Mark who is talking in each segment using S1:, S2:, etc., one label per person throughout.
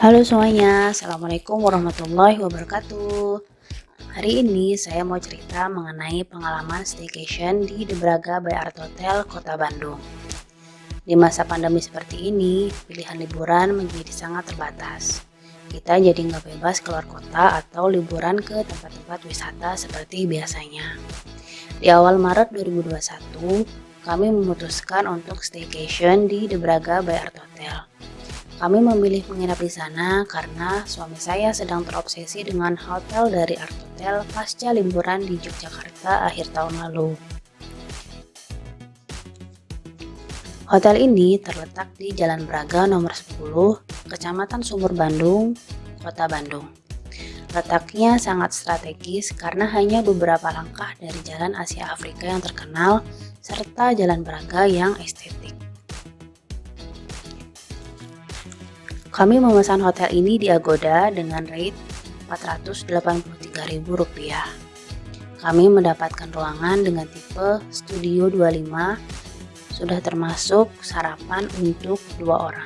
S1: Halo semuanya, Assalamualaikum warahmatullahi wabarakatuh. Hari ini saya mau cerita mengenai pengalaman staycation di The Braga by Art Hotel, Kota Bandung. Di masa pandemi seperti ini, pilihan liburan menjadi sangat terbatas. Kita jadi nggak bebas keluar kota atau liburan ke tempat-tempat wisata seperti biasanya. Di awal Maret 2021, kami memutuskan untuk staycation di The Braga by Art Hotel. Kami memilih menginap di sana karena suami saya sedang terobsesi dengan hotel dari Art Hotel pasca liburan di Yogyakarta akhir tahun lalu. Hotel ini terletak di Jalan Braga nomor 10, Kecamatan Sumur Bandung, Kota Bandung. Letaknya sangat strategis karena hanya beberapa langkah dari Jalan Asia Afrika yang terkenal serta Jalan Braga yang estetik. Kami memesan hotel ini di Agoda dengan rate Rp483.000. Kami mendapatkan ruangan dengan tipe Studio 25, sudah termasuk sarapan untuk 2 orang.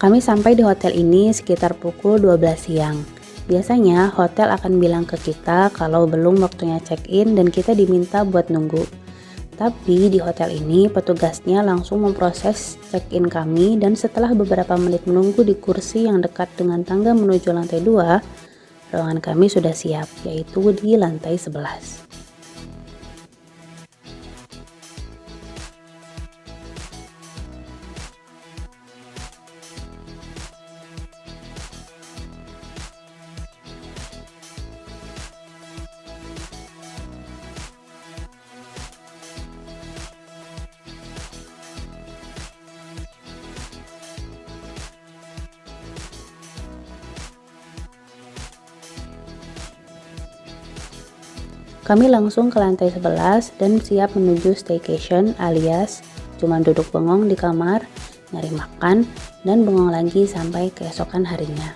S1: Kami sampai di hotel ini sekitar pukul 12 siang. Biasanya hotel akan bilang ke kita kalau belum waktunya check-in dan kita diminta buat nunggu. Tapi di hotel ini petugasnya langsung memproses check-in kami dan setelah beberapa menit menunggu di kursi yang dekat dengan tangga menuju lantai 2, ruangan kami sudah siap, yaitu di lantai 11. Kami langsung ke lantai 11 dan siap menuju staycation alias cuma duduk bengong di kamar, nyari makan, dan bengong lagi sampai keesokan harinya.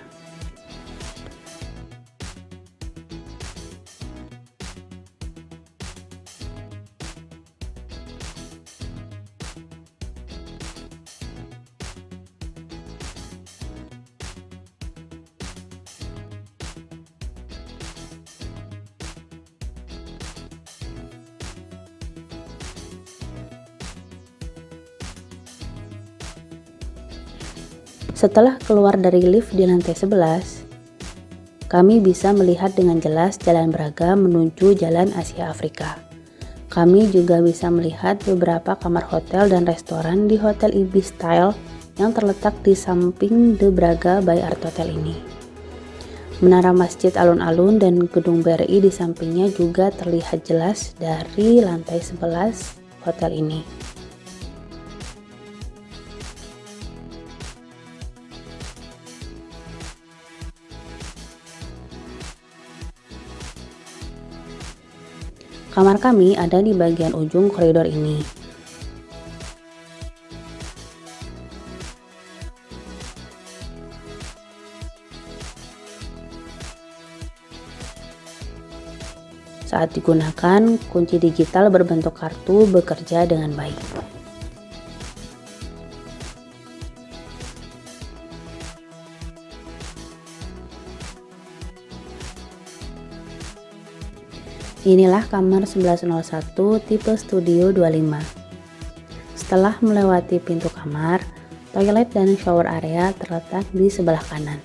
S1: Setelah keluar dari lift di lantai 11, kami bisa melihat dengan jelas Jalan Braga menuju Jalan Asia Afrika. Kami juga bisa melihat beberapa kamar hotel dan restoran di Hotel Ibis Style yang terletak di samping The Braga by Art Hotel ini. Menara Masjid Alun-Alun dan gedung BRI di sampingnya juga terlihat jelas dari lantai 11 hotel ini. Kamar kami ada di bagian ujung koridor ini. Saat digunakan, kunci digital berbentuk kartu bekerja dengan baik. Inilah kamar 1101 tipe Studio 25. Setelah melewati pintu kamar, toilet dan shower area terletak di sebelah kanan.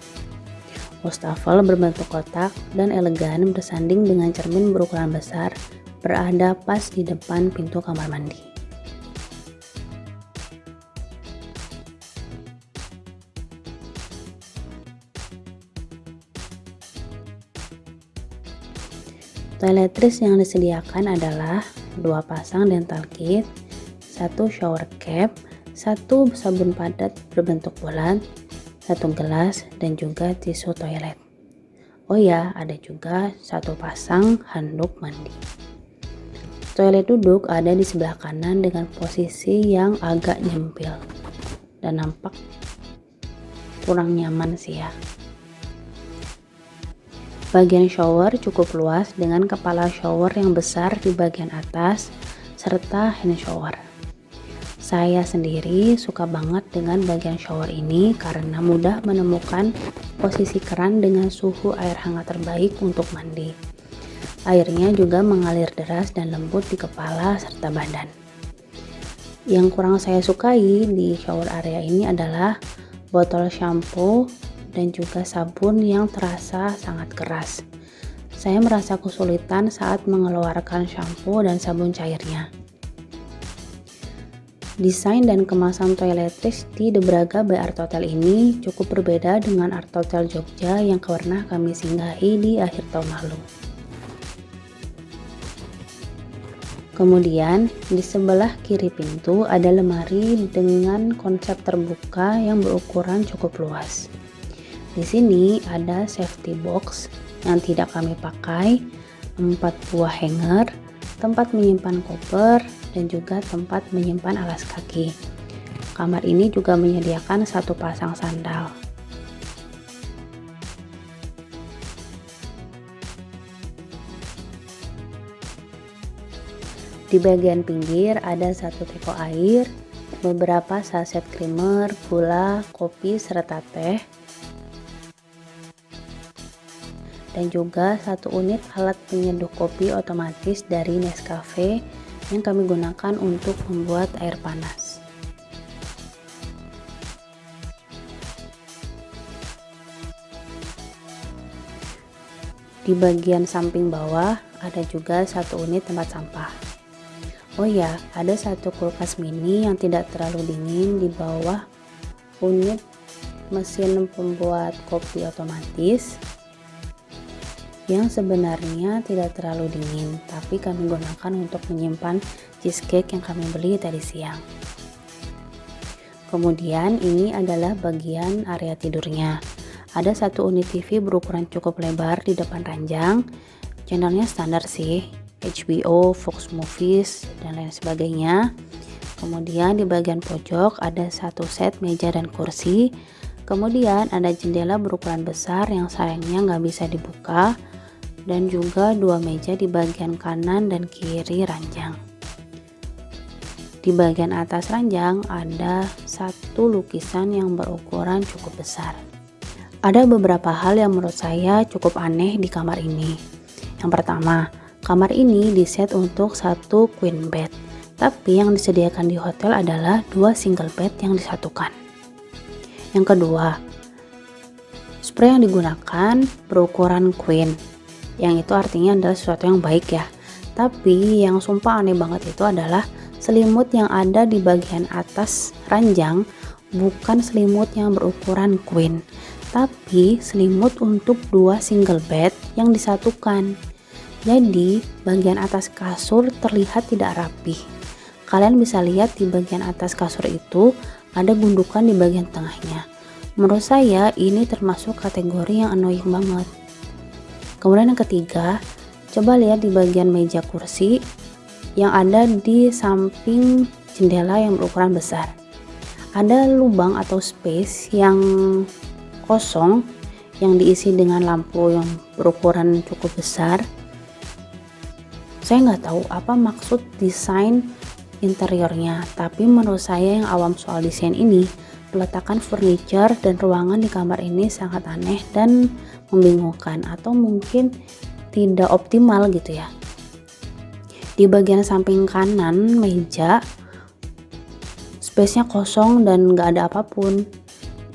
S1: Wastafel berbentuk kotak dan elegan bersanding dengan cermin berukuran besar berada pas di depan pintu kamar mandi. Toiletries yang disediakan adalah 2 pasang dental kit, 1 shower cap, 1 sabun padat berbentuk bulat, 1 gelas, dan juga tisu toilet. Oh ya, ada juga 1 pasang handuk mandi. Toilet duduk ada di sebelah kanan dengan posisi yang agak nyempil dan nampak kurang nyaman sih ya. Bagian shower cukup luas dengan kepala shower yang besar di bagian atas serta hand shower. Saya sendiri suka banget dengan bagian shower ini karena mudah menemukan posisi keran dengan suhu air hangat terbaik untuk mandi. Airnya juga mengalir deras dan lembut di kepala serta badan. Yang kurang saya sukai di shower area ini adalah botol shampoo dan juga sabun yang terasa sangat keras. Saya merasa kesulitan saat mengeluarkan shampoo dan sabun cairnya. Desain dan kemasan toiletries di The Braga by Art Hotel ini cukup berbeda dengan Art Hotel Jogja yang pernah kami singgahi di akhir tahun lalu. Kemudian di sebelah kiri pintu ada lemari dengan konsep terbuka yang berukuran cukup luas. Di sini ada safety box yang tidak kami pakai, 4 buah hanger, tempat menyimpan koper, dan juga tempat menyimpan alas kaki. Kamar ini juga menyediakan 1 pasang sandal. Di bagian pinggir ada 1 teko air, beberapa saset creamer, gula, kopi, serta teh, dan juga 1 unit alat penyeduh kopi otomatis dari Nescafe yang kami gunakan untuk membuat air panas. Di bagian samping bawah ada juga 1 unit tempat sampah. Oh ya, ada 1 kulkas mini yang tidak terlalu dingin di bawah unit mesin pembuat kopi otomatis yang sebenarnya tidak terlalu dingin, tapi kami gunakan untuk menyimpan cheesecake yang kami beli tadi siang. Kemudian ini adalah bagian area tidurnya. Ada 1 unit TV berukuran cukup lebar di depan ranjang. Channelnya standar sih, HBO, Fox Movies, dan lain sebagainya. Kemudian di bagian pojok ada 1 set meja dan kursi. Kemudian ada jendela berukuran besar yang sayangnya nggak bisa dibuka, dan juga 2 meja di bagian kanan dan kiri ranjang. Di bagian atas ranjang ada 1 lukisan yang berukuran cukup besar. Ada beberapa hal yang menurut saya cukup aneh di kamar ini. Yang pertama, kamar ini diset untuk 1 queen bed, tapi yang disediakan di hotel adalah 2 single bed yang disatukan. Yang kedua, spray yang digunakan berukuran queen, yang itu artinya adalah sesuatu yang baik ya. Tapi yang sumpah aneh banget itu adalah selimut yang ada di bagian atas ranjang bukan selimut yang berukuran queen, tapi selimut untuk 2 single bed yang disatukan. Jadi bagian atas kasur terlihat tidak rapi. Kalian bisa lihat di bagian atas kasur itu ada gundukan di bagian tengahnya. Menurut saya ini termasuk kategori yang annoying banget. Kemudian yang ketiga, coba lihat di bagian meja kursi yang ada di samping jendela yang berukuran besar. Ada lubang atau space yang kosong yang diisi dengan lampu yang berukuran cukup besar. Saya nggak tahu apa maksud desain interiornya, tapi menurut saya yang awam soal desain ini, peletakan furniture dan ruangan di kamar ini sangat aneh dan membingungkan, atau mungkin tidak optimal gitu ya. Di bagian samping kanan meja space-nya kosong dan nggak ada apapun.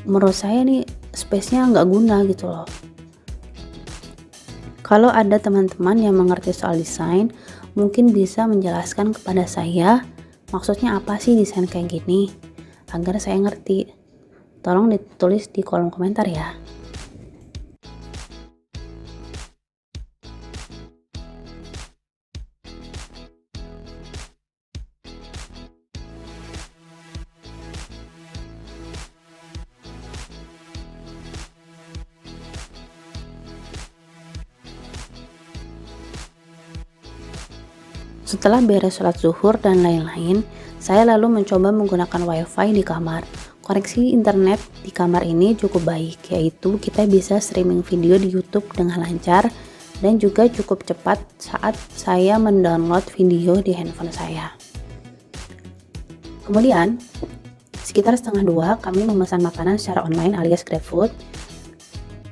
S1: Menurut saya nih space-nya nggak guna gitu loh. Kalau ada teman-teman yang mengerti soal desain, mungkin bisa menjelaskan kepada saya maksudnya apa sih desain kayak gini, agar saya ngerti. Tolong ditulis di kolom komentar ya. Setelah beres sholat zuhur dan lain-lain, saya lalu mencoba menggunakan wifi di kamar. Koneksi internet di kamar ini cukup baik, yaitu kita bisa streaming video di YouTube dengan lancar dan juga cukup cepat saat saya mendownload video di handphone saya. Kemudian, sekitar setengah 2 kami memesan makanan secara online alias GrabFood.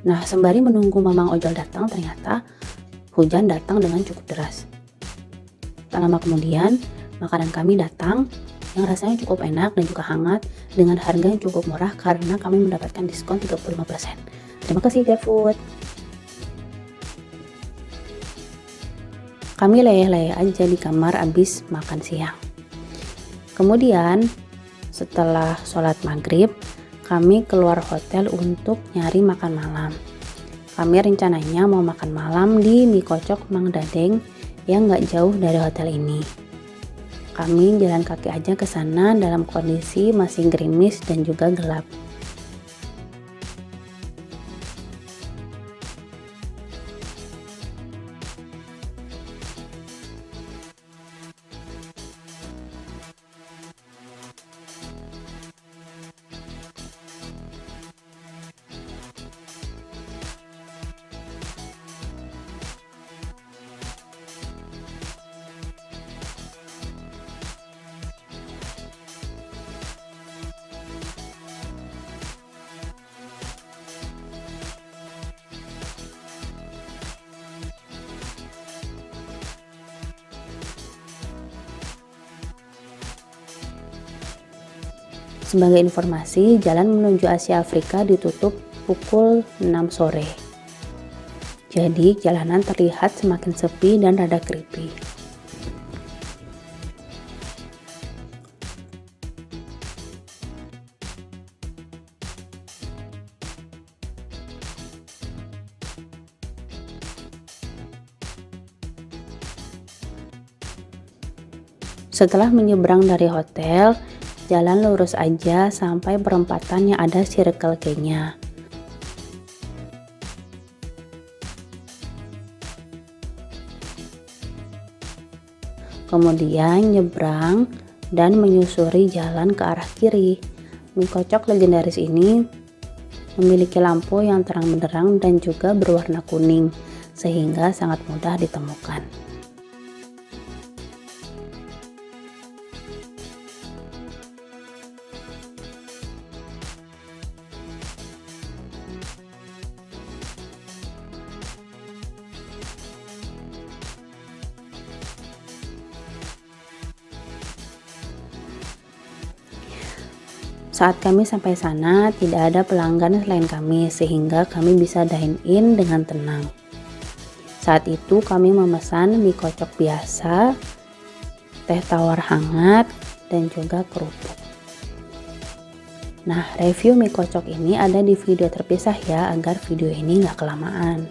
S1: Nah, sembari menunggu mamang ojol datang, ternyata hujan datang dengan cukup deras. Tak lama kemudian, makanan kami datang yang rasanya cukup enak dan juga hangat dengan harga yang cukup murah karena kami mendapatkan diskon 35%. Terima kasih GrabFood. Kami leyeh-leyeh aja di kamar abis makan siang. Kemudian setelah sholat maghrib, kami keluar hotel untuk nyari makan malam. Kami rencananya mau makan malam di mie kocok Mang Dadeng yang gak jauh dari hotel ini. Kami jalan kaki aja ke sana dalam kondisi masih gerimis dan juga gelap. Sebagai informasi, jalan menuju Asia Afrika ditutup pukul 6 sore. Jadi, jalanan terlihat semakin sepi dan rada creepy. Setelah menyeberang dari hotel, jalan lurus aja sampai perempatan yang ada Circle K-nya. Kemudian nyebrang dan menyusuri jalan ke arah kiri. Mie kocok legendaris ini memiliki lampu yang terang benderang dan juga berwarna kuning, sehingga sangat mudah ditemukan. Saat kami sampai sana, tidak ada pelanggan selain kami, sehingga kami bisa dine-in dengan tenang. Saat itu kami memesan mie kocok biasa, teh tawar hangat, dan juga kerupuk. Nah, review mie kocok ini ada di video terpisah ya, agar video ini nggak kelamaan.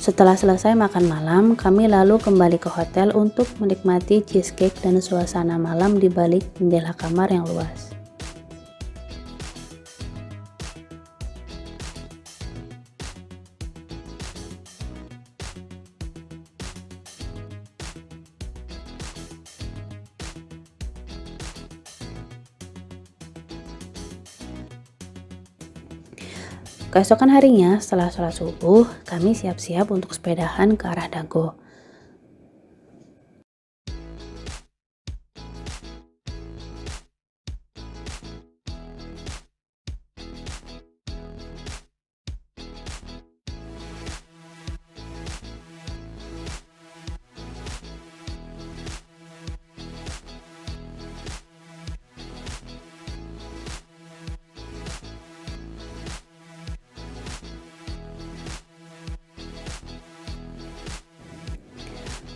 S1: Setelah selesai makan malam, kami lalu kembali ke hotel untuk menikmati cheesecake dan suasana malam di balik jendela kamar yang luas. Keesokan harinya, setelah sholat subuh, kami siap-siap untuk sepedahan ke arah Dago.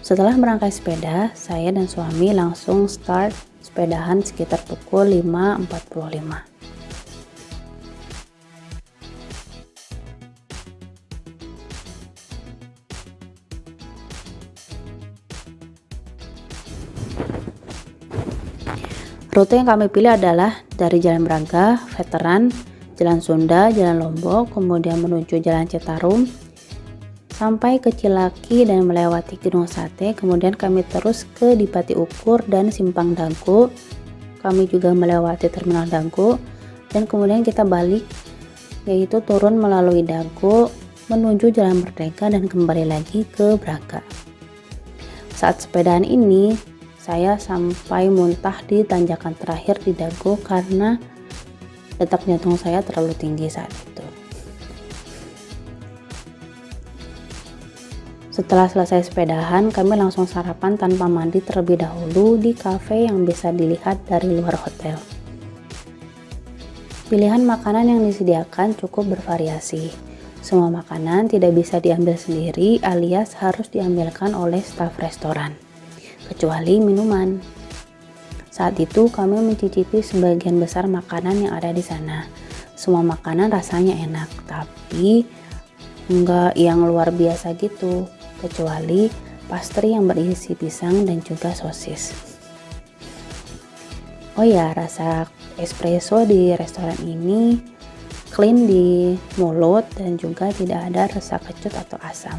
S1: Setelah merangkai sepeda, saya dan suami langsung start sepedahan sekitar pukul 5.45. Rute yang kami pilih adalah dari Jalan Braga, Veteran, Jalan Sunda, Jalan Lombok, kemudian menuju Jalan Citarum, sampai ke Cilaki dan melewati Gedung Sate. Kemudian kami terus ke Dipati Ukur dan Simpang Dago. Kami juga melewati Terminal Dago dan kemudian kita balik, yaitu turun melalui Dago menuju Jalan Merdeka dan kembali lagi ke Braga. Saat sepedaan ini saya sampai muntah di tanjakan terakhir di Dago karena detak jantung saya terlalu tinggi saat itu. Setelah selesai sepedahan, kami langsung sarapan tanpa mandi terlebih dahulu di kafe yang bisa dilihat dari luar hotel. Pilihan makanan yang disediakan cukup bervariasi. Semua makanan tidak bisa diambil sendiri alias harus diambilkan oleh staf restoran, kecuali minuman. Saat itu kami mencicipi sebagian besar makanan yang ada di sana. Semua makanan rasanya enak, tapi enggak yang luar biasa gitu, kecuali pastry yang berisi pisang dan juga sosis. Oh ya, rasa espresso di restoran ini clean di mulut dan juga tidak ada rasa kecut atau asam.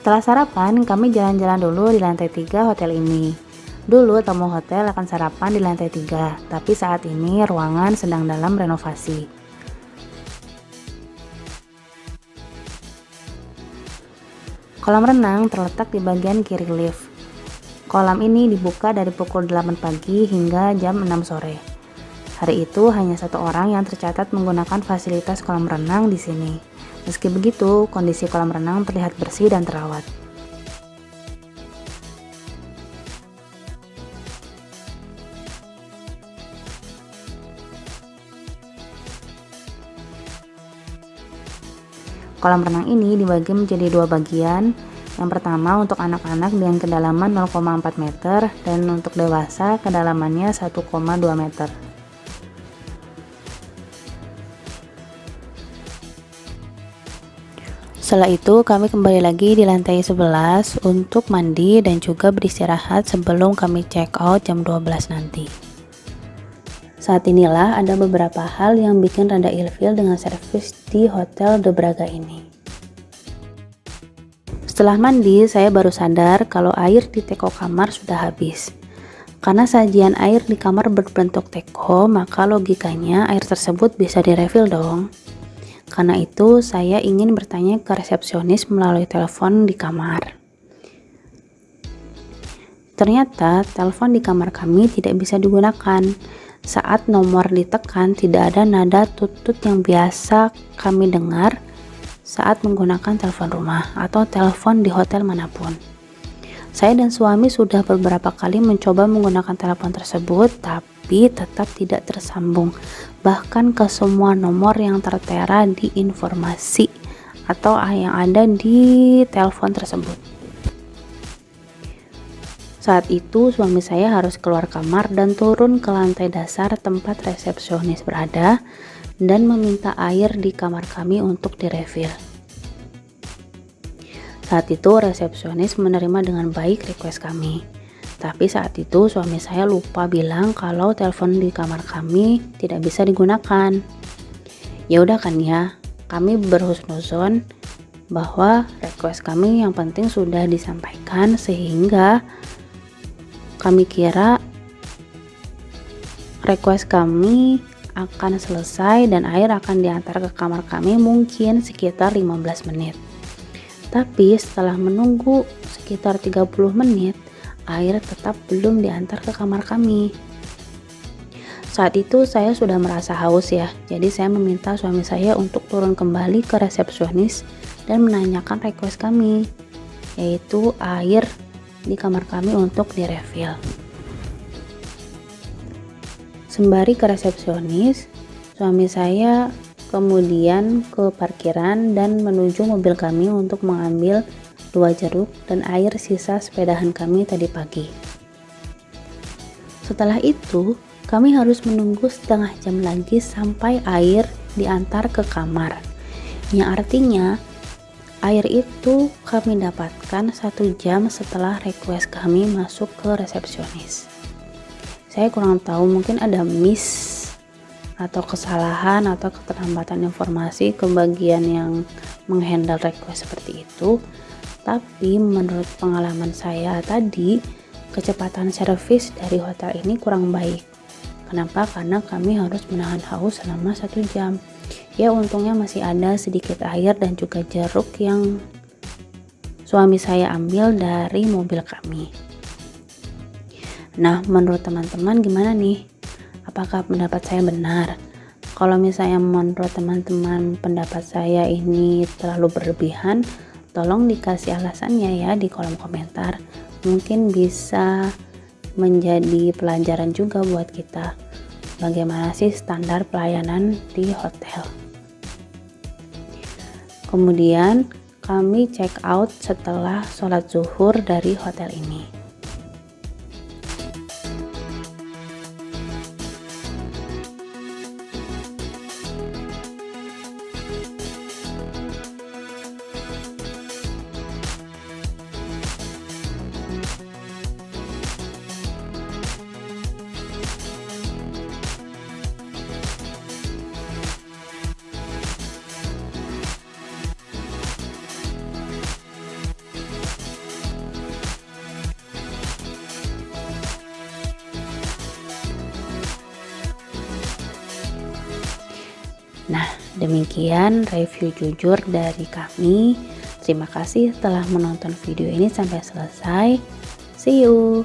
S1: Setelah sarapan, kami jalan-jalan dulu di lantai 3 hotel ini. Dulu tamu hotel akan sarapan di lantai 3, tapi saat ini ruangan sedang dalam renovasi. Kolam renang terletak di bagian kiri lift. Kolam ini dibuka dari pukul 8 pagi hingga jam 6 sore. Hari itu hanya 1 orang yang tercatat menggunakan fasilitas kolam renang di sini. Meski begitu, kondisi kolam renang terlihat bersih dan terawat. Kolam renang ini dibagi menjadi 2 bagian. Yang pertama untuk anak-anak dengan kedalaman 0,4 meter dan untuk dewasa kedalamannya 1,2 meter. Setelah itu kami kembali lagi di lantai 11 untuk mandi dan juga beristirahat sebelum kami check out jam 12 nanti. Saat inilah ada beberapa hal yang bikin rada ilfil dengan servis di Hotel De Braga ini. Setelah mandi, saya baru sadar kalau air di teko kamar sudah habis. Karena sajian air di kamar berbentuk teko, maka logikanya air tersebut bisa direfill dong. Karena itu, saya ingin bertanya ke resepsionis melalui telepon di kamar. Ternyata, telepon di kamar kami tidak bisa digunakan. Saat nomor ditekan, tidak ada nada tutut yang biasa kami dengar saat menggunakan telepon rumah atau telepon di hotel manapun. Saya dan suami sudah beberapa kali mencoba menggunakan telepon tersebut, tapi tetap tidak tersambung, bahkan ke semua nomor yang tertera di informasi atau yang ada di telepon tersebut. Saat itu suami saya harus keluar kamar dan turun ke lantai dasar tempat resepsionis berada dan meminta air di kamar kami untuk direfill. Saat itu resepsionis menerima dengan baik request kami. Tapi saat itu suami saya lupa bilang kalau telepon di kamar kami tidak bisa digunakan. Ya udah kan ya, kami berhusnuzon bahwa request kami yang penting sudah disampaikan sehingga kami kira request kami akan selesai dan air akan diantar ke kamar kami mungkin sekitar 15 menit. Tapi setelah menunggu sekitar 30 menit, air tetap belum diantar ke kamar kami. Saat itu saya sudah merasa haus ya, jadi saya meminta suami saya untuk turun kembali ke resepsionis dan menanyakan request kami, yaitu air di kamar kami untuk direfill. Sembari ke resepsionis, suami saya kemudian ke parkiran dan menuju mobil kami untuk mengambil 2 jeruk dan air sisa sepedahan kami tadi pagi. Setelah itu, kami harus menunggu setengah jam lagi sampai air diantar ke kamar. Yang artinya, air itu kami dapatkan 1 jam setelah request kami masuk ke resepsionis. Saya kurang tahu, mungkin ada miss atau kesalahan atau keterlambatan informasi ke bagian yang menghandle request seperti itu. Tapi menurut pengalaman saya tadi, kecepatan servis dari hotel ini kurang baik. Kenapa? Karena kami harus menahan haus selama 1 jam. Ya, untungnya masih ada sedikit air dan juga jeruk yang suami saya ambil dari mobil kami. Nah, menurut teman-teman gimana nih? Apakah pendapat saya benar? Kalau misalnya menurut teman-teman pendapat saya ini terlalu berlebihan, tolong dikasih alasannya ya di kolom komentar. Mungkin bisa menjadi pelajaran juga buat kita. Bagaimana sih standar pelayanan di hotel? Kemudian kami check out setelah sholat zuhur dari hotel ini. Nah, demikian review jujur dari kami. Terima kasih telah menonton video ini sampai selesai. See you.